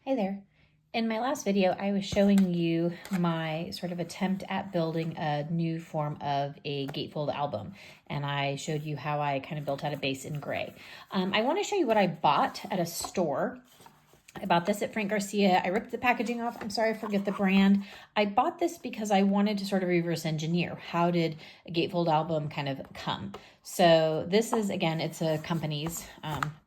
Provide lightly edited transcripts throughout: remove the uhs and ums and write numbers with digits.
Hey there. In my last video, I was showing you my sort of attempt at building a new form of a gatefold album. And I showed you how I kind of built out a base in gray. I want to show you what I bought at a store. I bought this at Frank Garcia. I ripped the packaging off. I'm sorry, I forget the brand. I bought this because I wanted to sort of reverse engineer. How did a gatefold album kind of come? So this is, again, it's a company's,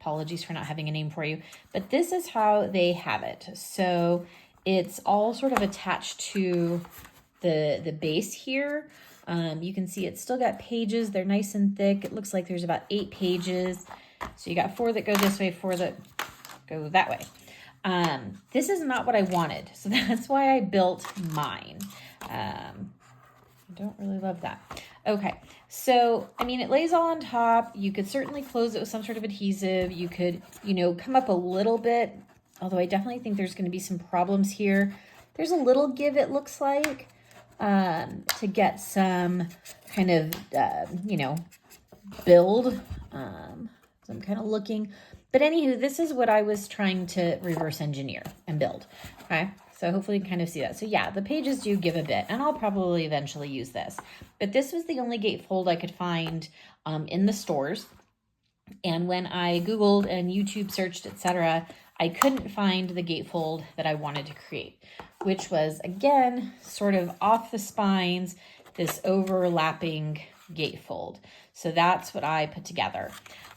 apologies for not having a name for you, but this is how they have it. So it's all sort of attached to the base here. You can see it's still got pages. They're nice and thick. It looks like there's about 8 pages. So you got 4 that go this way, 4 that go that way. This is not what I wanted, so that's why I built mine. I don't really love that. Okay, so, I mean, it lays all on top. You could certainly close it with some sort of adhesive. You could, come up a little bit, although I definitely think there's going to be some problems here. There's a little give, it looks like, to get some kind of, build. So I'm kind of looking. But anywho, this is what I was trying to reverse engineer and build, okay? So hopefully you can kind of see that. So yeah, the pages do give a bit, and I'll probably eventually use this. But this was the only gatefold I could find in the stores. And when I Googled and YouTube searched, etc., I couldn't find the gatefold that I wanted to create, which was, again, sort of off the spines, this overlapping gatefold. So that's what I put together.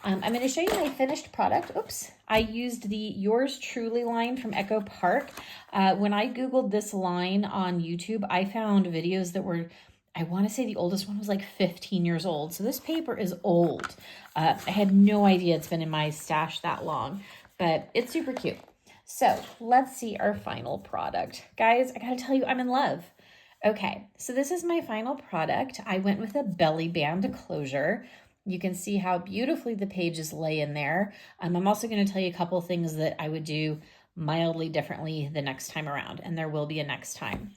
I'm going to show you my finished product. Oops. I used the Yours Truly line from Echo Park. When I Googled this line on YouTube, I found videos that were, I want to say the oldest one was like 15 years old. So this paper is old. I had no idea it's been in my stash that long, but it's super cute. So let's see our final product. Guys, I got to tell you, I'm in love. Okay, so this is my final product. I went with a belly band closure. You can see how beautifully the pages lay in there. I'm also going to tell you a couple things that I would do mildly differently the next time around, and there will be a next time.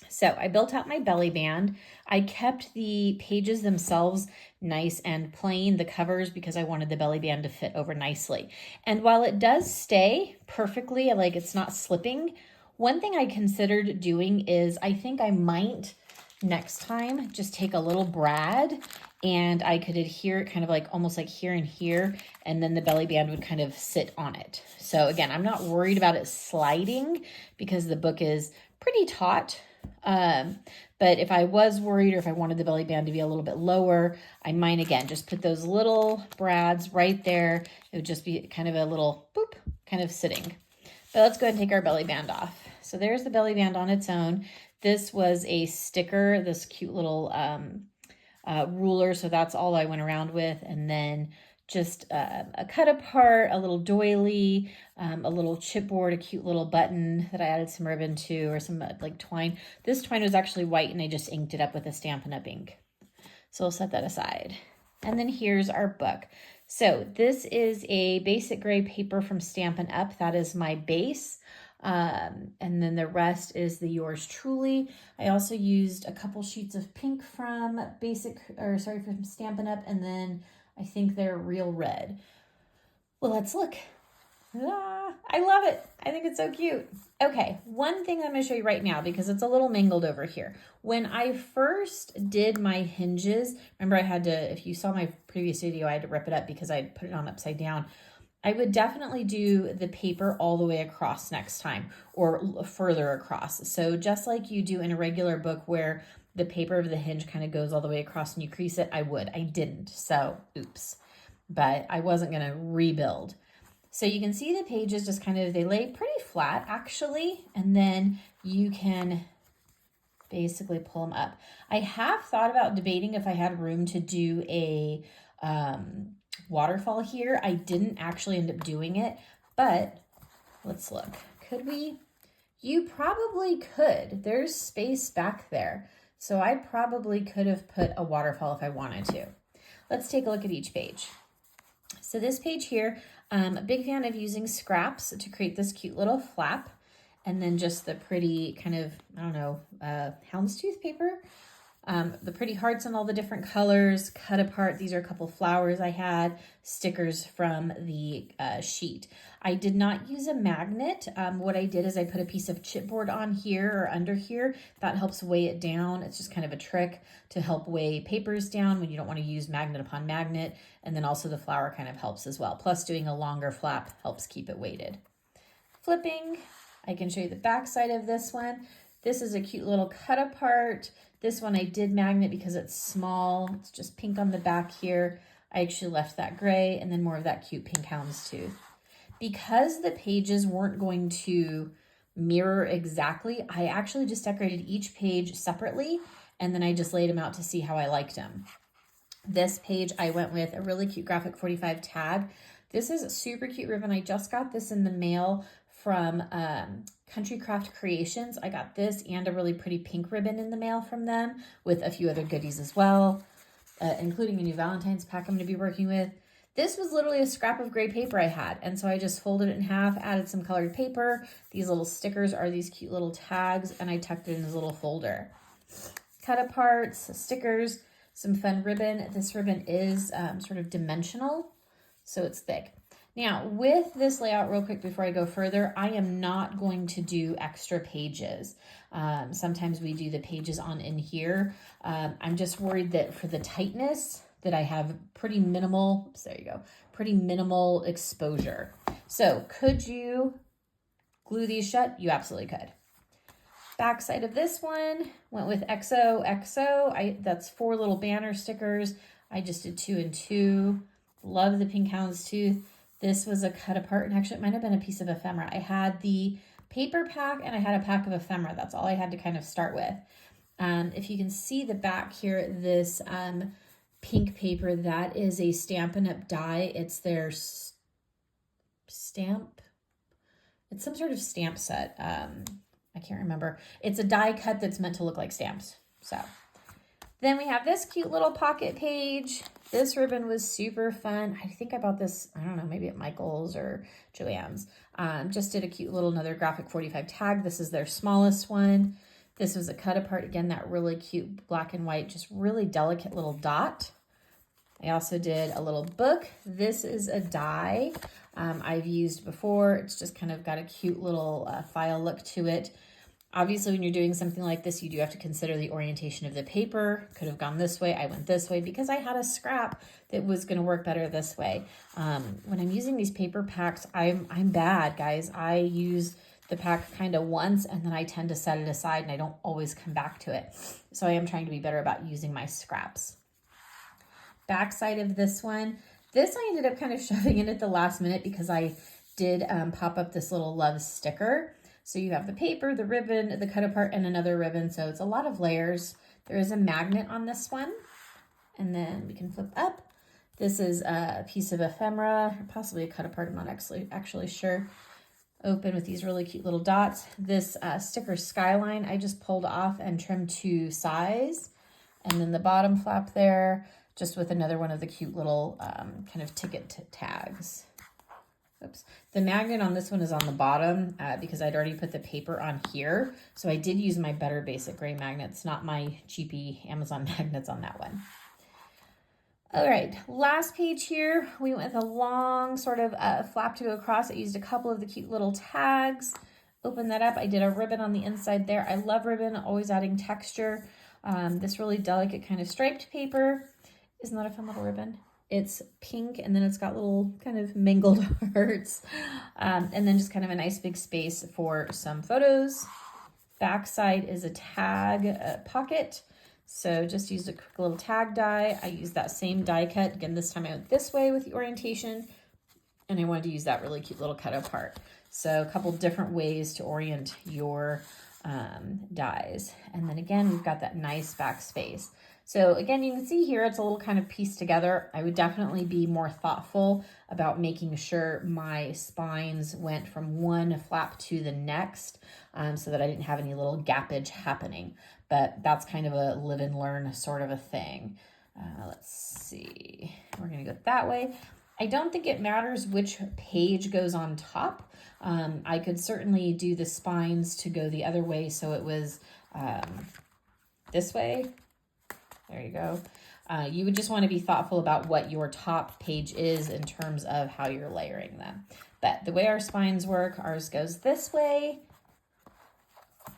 So I built out my belly band. I kept the pages themselves nice and plain, the covers, because I wanted the belly band to fit over nicely. And while it does stay perfectly, like it's not slipping, one thing I considered doing is I think I might next time just take a little brad and I could adhere it kind of like almost like here and here, and then the belly band would kind of sit on it. So again, I'm not worried about it sliding because the book is pretty taut. But if I was worried or if I wanted the belly band to be a little bit lower, I might again just put those little brads right there. It would just be kind of a little boop, kind of sitting. But let's go ahead and take our belly band off. So there's the belly band on its own. This was a sticker, this cute little ruler. So that's all I went around with. And then just a cut apart, a little doily, a little chipboard, a cute little button that I added some ribbon to, or some like twine. This twine was actually white and I just inked it up with a Stampin' Up! Ink. So we'll set that aside. And then here's our book. So this is a basic gray paper from Stampin' Up! That is my base. And then the rest is the Yours Truly. I also used a couple sheets of pink from from Stampin' Up! And then I think they're Real Red. Well, let's look. Ah, I love it. I think it's so cute. Okay, one thing I'm going to show you right now because it's a little mangled over here. When I first did my hinges, remember I had to, if you saw my previous video, I had to rip it up because I put it on upside down. I would definitely do the paper all the way across next time or further across. So just like you do in a regular book where the paper of the hinge kind of goes all the way across and you crease it, I would. I didn't, so oops. But I wasn't going to rebuild. So you can see the pages just kind of, they lay pretty flat actually, and then you can basically pull them up. I have thought about debating if I had room to do a waterfall here. I didn't actually end up doing it, but let's look. Could we? You probably could. There's space back there. So I probably could have put a waterfall if I wanted to. Let's take a look at each page. So this page here, a big fan of using scraps to create this cute little flap, and then just the pretty kind of, I don't know, houndstooth paper. The pretty hearts in all the different colors, cut apart. These are a couple flowers I had, stickers from the sheet. I did not use a magnet. What I did is I put a piece of chipboard on here or under here. That helps weigh it down. It's just kind of a trick to help weigh papers down when you don't want to use magnet upon magnet. And then also the flower kind of helps as well. Plus doing a longer flap helps keep it weighted. Flipping, I can show you the back side of this one. This is a cute little cut apart. This one I did magnet because it's small. It's just pink on the back here. I actually left that gray and then more of that cute pink houndstooth. Because the pages weren't going to mirror exactly, I actually just decorated each page separately and then I just laid them out to see how I liked them. This page I went with a really cute graphic 45 tag. This is a super cute ribbon. I just got this in the mail from Country Craft Creations. I got this and a really pretty pink ribbon in the mail from them with a few other goodies as well, including a new Valentine's pack I'm going to be working with. This was literally a scrap of gray paper I had, and so I just folded it in half, added some colored paper. These little stickers are these cute little tags, and I tucked it in this little folder. Cut aparts, stickers, some fun ribbon. This ribbon is sort of dimensional, so it's thick. Now, with this layout, real quick before I go further, I am not going to do extra pages. Sometimes we do the pages on in here. I'm just worried that for the tightness that I have pretty minimal, oops, there you go, pretty minimal exposure. So could you glue these shut? You absolutely could. Back side of this one, went with XOXO. That's 4 little banner stickers. I just did 2 and 2. Love the pink houndstooth. This was a cut apart, and actually it might have been a piece of ephemera. I had the paper pack and I had a pack of ephemera. That's all I had to kind of start with. If you can see the back here, this pink paper, that is a Stampin' Up! Die. It's their stamp. It's some sort of stamp set. I can't remember. It's a die cut that's meant to look like stamps. So then we have this cute little pocket page. This ribbon was super fun. I think I bought this, I don't know, maybe at Michael's or Joann's. Just did a cute little another graphic 45 tag. This is their smallest one. This was a cut apart. Again, that really cute black and white, just really delicate little dot. I also did a little book. This is a die I've used before. It's just kind of got a cute little file look to it. Obviously, when you're doing something like this, you do have to consider the orientation of the paper. Could have gone this way. I went this way because I had a scrap that was going to work better this way. When I'm using these paper packs, I'm bad, guys. I use the pack kind of once and then I tend to set it aside and I don't always come back to it. So I am trying to be better about using my scraps. Back side of this one, this I ended up kind of shoving in at the last minute because I did pop up this little love sticker. So you have the paper, the ribbon, the cut apart, and another ribbon. So it's a lot of layers. There is a magnet on this one. And then we can flip up. This is a piece of ephemera, possibly a cut apart. I'm not actually sure. Open with these really cute little dots. This sticker skyline I just pulled off and trimmed to size. And then the bottom flap there, just with another one of the cute little kind of ticket tags. Oops. The magnet on this one is on the bottom because I'd already put the paper on here. So I did use my Better Basic Gray magnets, not my cheapy Amazon magnets on that one. All right, last page here. We went with a long sort of flap to go across. I used a couple of the cute little tags. Open that up. I did a ribbon on the inside there. I love ribbon, always adding texture. This really delicate kind of striped paper. Isn't that a fun little ribbon? It's pink and then it's got little kind of mangled hearts. And then just kind of a nice big space for some photos. Backside is a tag pocket. So just used a quick little tag die. I used that same die cut. Again, this time I went this way with the orientation. And I wanted to use that really cute little cut apart. So a couple different ways to orient your dies. And then again, we've got that nice back space. So again, you can see here, it's a little kind of pieced together. I would definitely be more thoughtful about making sure my spines went from one flap to the next so that I didn't have any little gappage happening. But that's kind of a live and learn sort of a thing. Let's see, we're gonna go that way. I don't think it matters which page goes on top. I could certainly do the spines to go the other way so it was this way. There you go. You would just want to be thoughtful about what your top page is in terms of how you're layering them. But the way our spines work, ours goes this way.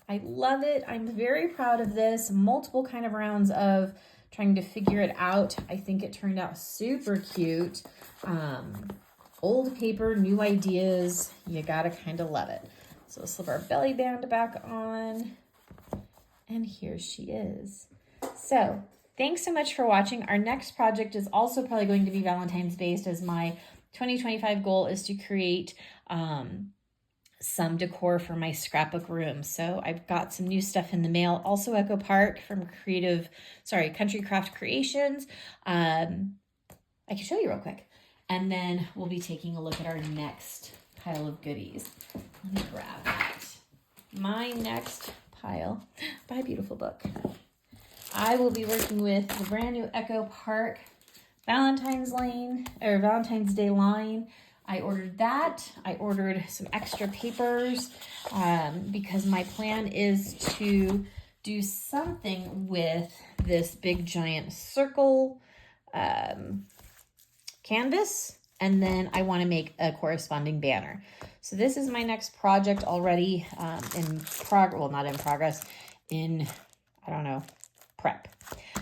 I love it. I'm very proud of this. Multiple kind of rounds of trying to figure it out. I think it turned out super cute. Old paper, new ideas. You gotta kind of love it. So let's slip our belly band back on. And here she is. So thanks so much for watching. Our next project is also probably going to be Valentine's based, as my 2025 goal is to create some decor for my scrapbook room. So I've got some new stuff in the mail. Also Echo Park from Country Craft Creations. I can show you real quick. And then we'll be taking a look at our next pile of goodies. Let me grab that. My next pile, buy a beautiful book. I will be working with the brand new Echo Park Valentine's Day line. I ordered that. I ordered some extra papers because my plan is to do something with this big giant circle canvas, and then I want to make a corresponding banner. So this is my next project already prep.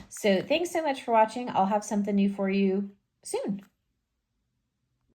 So thanks so much for watching. I'll have something new for you soon.